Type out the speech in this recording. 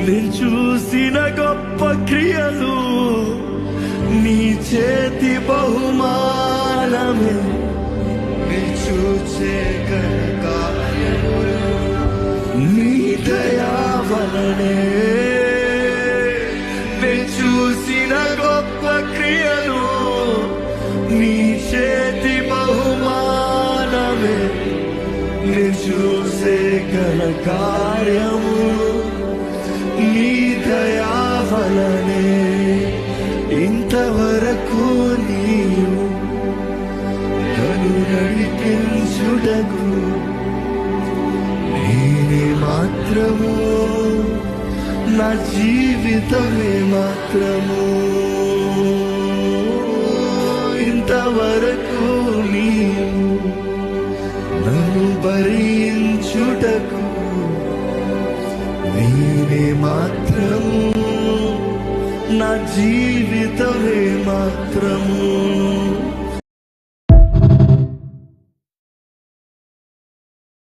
నేను చూసిన గొప్ప క్రియలు నీ చేతి బహుమానమే. నేను చూసే కార్యములు నీ దయా వలనే. నేను చూసిన గొప్ప క్రియలు నీ చేతి బహుమానమే. నేను చూసే కార్యములు నీ దయా వలనే. ఇంతవరకు నీవు నన్ను నడిపించుటకు నేనే మాత్రము, నా జీవితమే మాత్రము. ఇంతవరకు నీవు నన్ను భరించుటకు నేనే మాత్రము, నా జీవితమే మాత్రము.